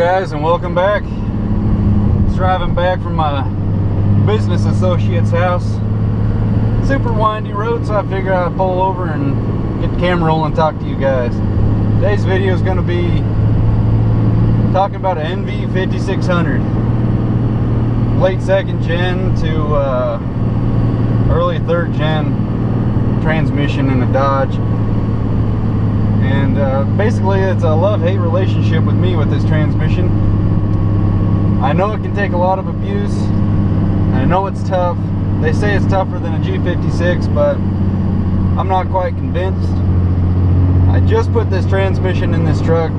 guys, and welcome back. Just driving back from my business associate's house. Super windy road, so I figured I'd pull over and get the camera rolling and talk to you guys. Today's video is going to be talking about an NV5600, late 2nd gen to early 3rd gen transmission in a Dodge. And basically it's a love-hate relationship with me with this transmission. I know it can take a lot of abuse. I know it's tough. They say it's tougher than a G56, but I'm not quite convinced. I just put this transmission in this truck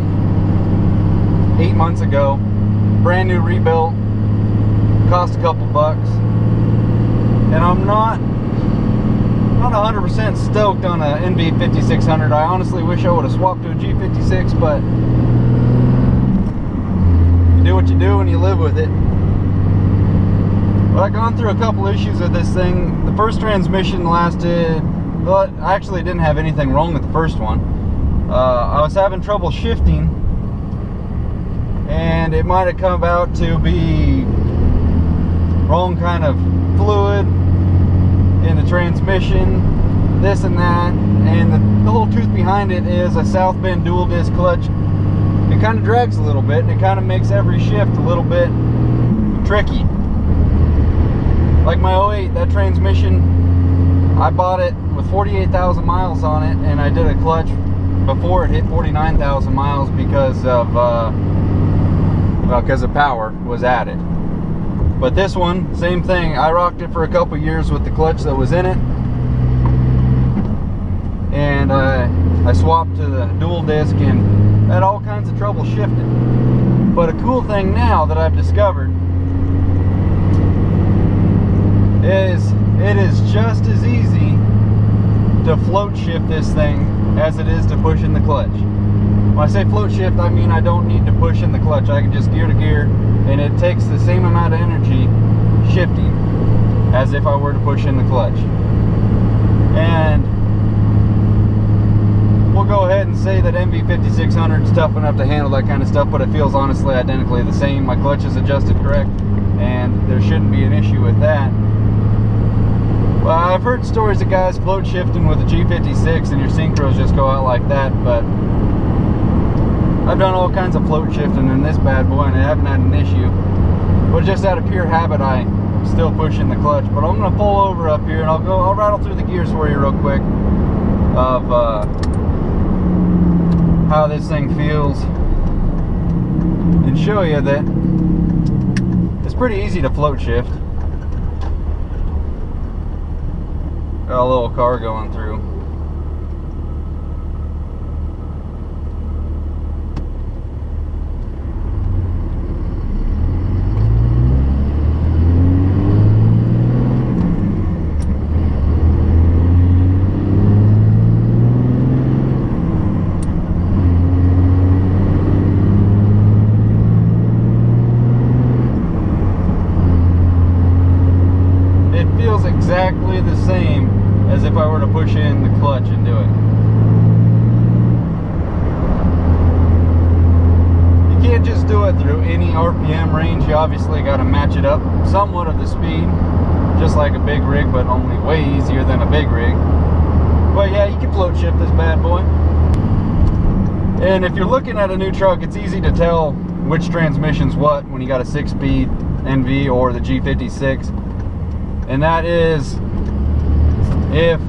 8 months ago. Brand new rebuilt. Cost a couple bucks. And I'm not 100% stoked on a NV5600. I honestly wish I would have swapped to a G56, but you do what you do and you live with it. But I've gone through a couple issues with this thing. The first transmission lasted, well, I actually didn't have anything wrong with the first one. I was having trouble shifting, and it might have come out to be wrong kind of fluid in the transmission, this and that, and the whole truth behind it is a Southbend dual disc clutch. It kind of drags a little bit, and it kind of makes every shift a little bit tricky. Like my 08, that transmission, I bought it with 48,000 miles on it, and I did a clutch before it hit 49,000 miles because of power was added. But this one, same thing. I rocked it for a couple years with the clutch that was in it, and I swapped to the dual disc and had all kinds of trouble shifting. But a cool thing now that I've discovered is it is just as easy to float shift this thing as it is to push in the clutch. When I say float shift, I mean I don't need to push in the clutch. I can just gear to gear, and it takes the same amount of energy shifting as if I were to push in the clutch. And we'll go ahead and say that NV5600 is tough enough to handle that kind of stuff, but it feels honestly identically the same. My clutch is adjusted correct, and there shouldn't be an issue with that. Well, I've heard stories of guys float shifting with a G56 and your synchros just go out like that, but I've done all kinds of float shifting in this bad boy and I haven't had an issue. But just out of pure habit, I still push in the clutch. But I'm going to pull over up here and I'll rattle through the gears for you real quick of how this thing feels and show you that it's pretty easy to float shift. Got a little car going through. It feels exactly the same as if I were to push in the clutch and do it. You can't just do it through any RPM range. You obviously got to match it up somewhat of the speed, just like a big rig, but only way easier than a big rig. But yeah, you can float shift this bad boy. And if you're looking at a new truck, it's easy to tell which transmission's what when you got a 6-speed NV or the G56. And that is, if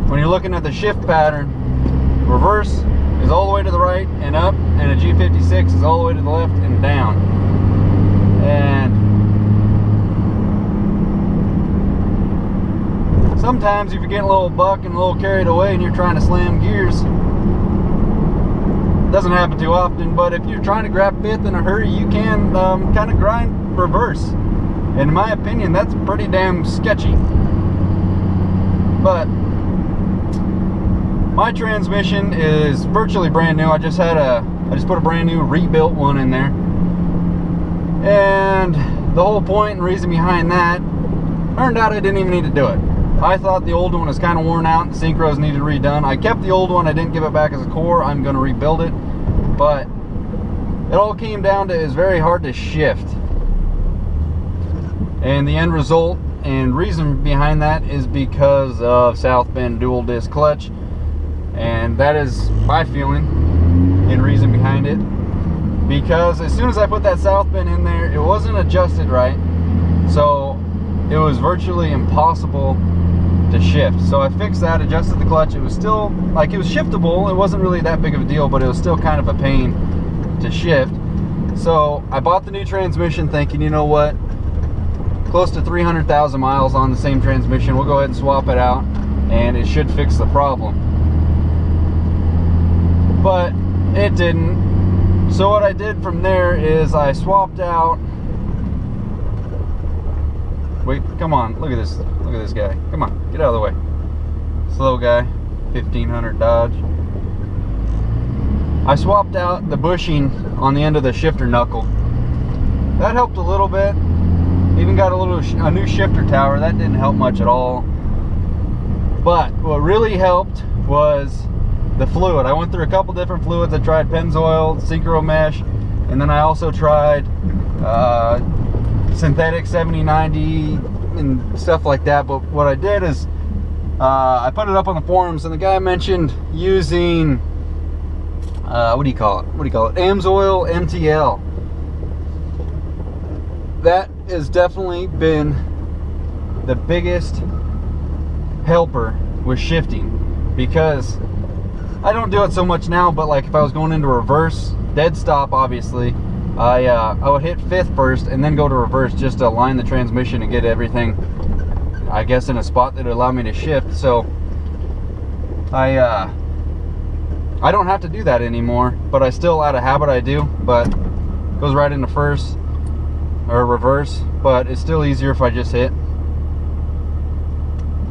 when you're looking at the shift pattern, reverse is all the way to the right and up, and a G56 is all the way to the left and down. And sometimes if you're getting a little buck and a little carried away and you're trying to slam gears, it doesn't happen too often, but if you're trying to grab fifth in a hurry, you can kind of grind reverse. And in my opinion, that's pretty damn sketchy. But my transmission is virtually brand new. I just put a brand new rebuilt one in there. And the whole point and reason behind that, turned out I didn't even need to do it. I thought the old one was kind of worn out and the synchros needed redone. I kept the old one. I didn't give it back as a core. I'm going to rebuild it. But it all came down to it's very hard to shift. And the end result and reason behind that is because of Southbend dual disc clutch. And that is my feeling and reason behind it. Because as soon as I put that Southbend in there, it wasn't adjusted right. So it was virtually impossible to shift. So I fixed that, adjusted the clutch. It was still, like, it was shiftable. It wasn't really that big of a deal, but it was still kind of a pain to shift. So I bought the new transmission thinking, you know what, close to 300,000 miles on the same transmission, we'll go ahead and swap it out and it should fix the problem. But it didn't. So what I did from there is I swapped out, wait, come on, look at this guy, come on, get out of the way, slow guy, 1500 Dodge. I swapped out the bushing on the end of the shifter knuckle. That helped a little bit. Even got a new shifter tower. That didn't help much at all. But what really helped was the fluid. I went through a couple different fluids. I tried Pennzoil, Synchro Mesh, and then I also tried synthetic 7090 and stuff like that. But what I did is I put it up on the forums, and the guy mentioned using what do you call it? Amsoil MTL. That has definitely been the biggest helper with shifting, because I don't do it so much now, but like if I was going into reverse, dead stop obviously, I would hit fifth first and then go to reverse just to align the transmission and get everything, I guess, in a spot that would allow me to shift. So I don't have to do that anymore, but I still, out of habit, I do, but it goes right into first or reverse. But it's still easier if I just hit,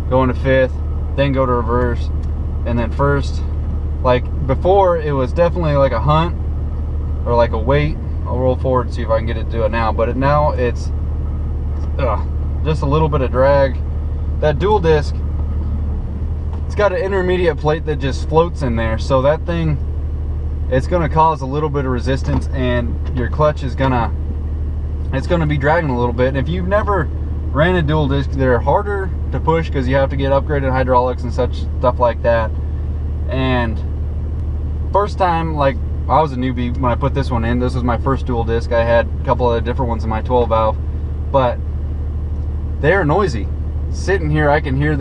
go into fifth, then go to reverse, and then first. Like before, it was definitely like a hunt or like a wait. I'll roll forward and see if I can get it to do it now, but now it's just a little bit of drag. That dual disc, it's got an intermediate plate that just floats in there, so that thing, it's going to cause a little bit of resistance, and your clutch is gonna be dragging a little bit. And if you've never ran a dual disc, they're harder to push because you have to get upgraded hydraulics and such stuff like that. And first time, like, I was a newbie when I put this one in. This was my first dual disc. I had a couple of different ones in my 12 valve, but they're noisy. Sitting here, I can hear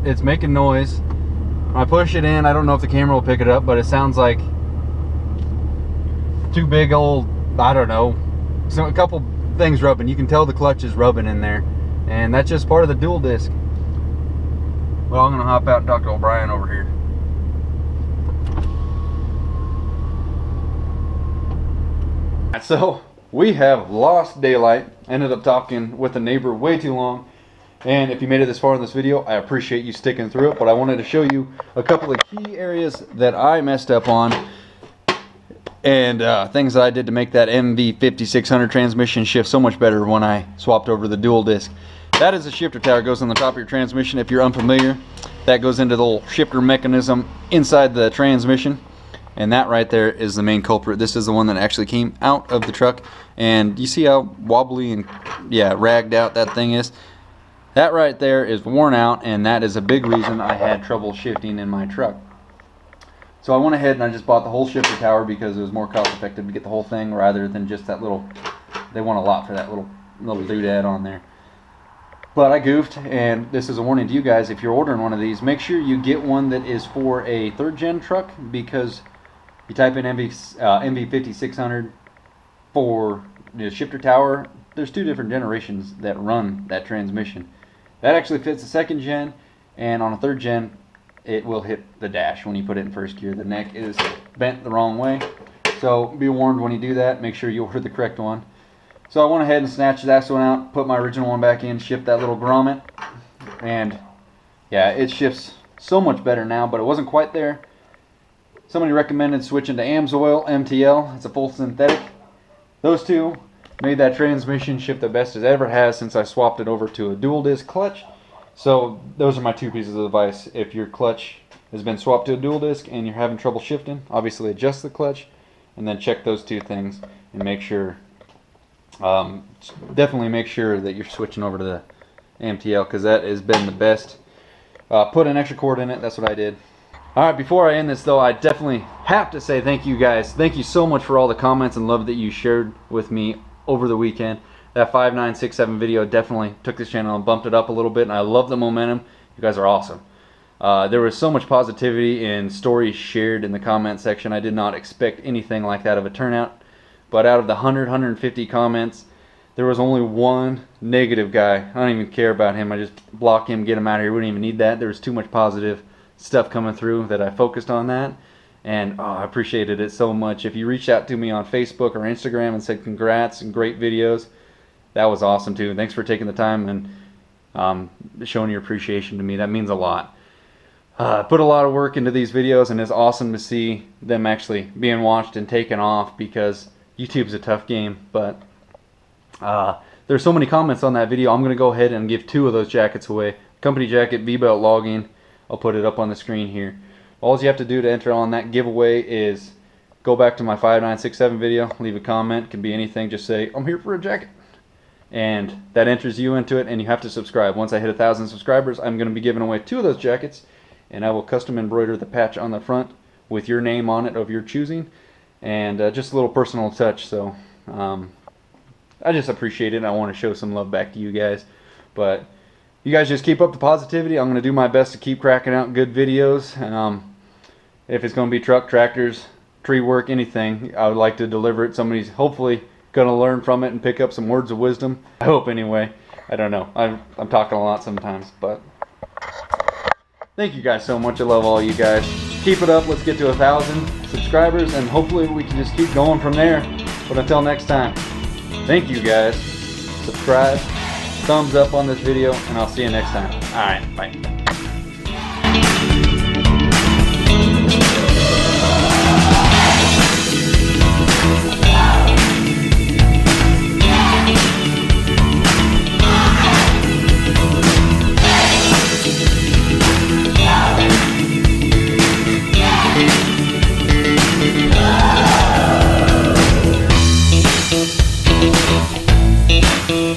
it's making noise. When I push it in, I don't know if the camera will pick it up, but it sounds like two big old, I don't know, so a couple things rubbing. You can tell the clutch is rubbing in there, and that's just part of the dual disc. Well, I'm gonna hop out and talk to O'Brien over here. So we have lost daylight. Ended up talking with a neighbor way too long, and if you made it this far in this video, I appreciate you sticking through it. But I wanted to show you a couple of key areas that I messed up on, and things that I did to make that NV5600 transmission shift so much better when I swapped over to the dual disc. That is a shifter tower, goes on the top of your transmission. If you're unfamiliar, that goes into the little shifter mechanism inside the transmission, and that right there is the main culprit. This is the one that actually came out of the truck, and you see how wobbly and ragged out that thing is. That right there is worn out, and that is a big reason I had trouble shifting in my truck. So I went ahead and I just bought the whole shifter tower because it was more cost effective to get the whole thing rather than just that little, they want a lot for that little doodad on there. But I goofed, and this is a warning to you guys. If you're ordering one of these, make sure you get one that is for a 3rd gen truck, because you type in NV5600 for the shifter tower, there's 2 different generations that run that transmission. That actually fits the 2nd gen, and on a 3rd gen, it will hit the dash when you put it in 1st gear. The neck is bent the wrong way, so be warned when you do that. Make sure you order the correct one. So I went ahead and snatched that one out, put my original one back in, shipped that little grommet, and yeah, it shifts so much better now, but it wasn't quite there. Somebody recommended switching to Amsoil MTL. It's a full synthetic. Those two made that transmission shift the best it ever has since I swapped it over to a dual disc clutch. So those are my 2 pieces of advice. If your clutch has been swapped to a dual disc and you're having trouble shifting, obviously adjust the clutch. and then check those two things and make sure, definitely make sure that you're switching over to the AMTL, because that has been the best. Put an extra cord in it, that's what I did. Alright, before I end this though, I definitely have to say thank you guys. Thank you so much for all the comments and love that you shared with me over the weekend. That 5967 video definitely took this channel and bumped it up a little bit, and I love the momentum. You guys are awesome. There was so much positivity and stories shared in the comment section. I did not expect anything like that of a turnout. But out of the 150 comments, there was only one negative guy. I don't even care about him. I just block him, get him out of here. We wouldn't even need that. There was too much positive stuff coming through that I focused on that, and I appreciated it so much. If you reached out to me on Facebook or Instagram and said congrats and great videos, that was awesome too. Thanks for taking the time and showing your appreciation to me. That means a lot. I put a lot of work into these videos, and it's awesome to see them actually being watched and taken off, because YouTube's a tough game. But there's so many comments on that video. I'm going to go ahead and give 2 of those jackets away. Company jacket, V-belt logging. I'll put it up on the screen here. All you have to do to enter on that giveaway is go back to my 5967 video, leave a comment. It can be anything. Just say, I'm here for a jacket. And that enters you into it, and you have to subscribe. Once I hit 1,000 subscribers, I'm going to be giving away 2 of those jackets, and I will custom embroider the patch on the front with your name on it of your choosing, and just a little personal touch. So I just appreciate it, and I want to show some love back to you guys. But you guys just keep up the positivity. I'm going to do my best to keep cracking out good videos. If it's going to be truck, tractors, tree work, anything, I would like to deliver it. Somebody's hopefully going to learn from it and pick up some words of wisdom. I hope anyway. I don't know. I'm talking a lot sometimes, but thank you guys so much. I love all you guys. Keep it up. Let's get to 1,000 subscribers, and hopefully we can just keep going from there. But until next time, thank you guys. Subscribe, thumbs up on this video, and I'll see you next time. Alright, bye.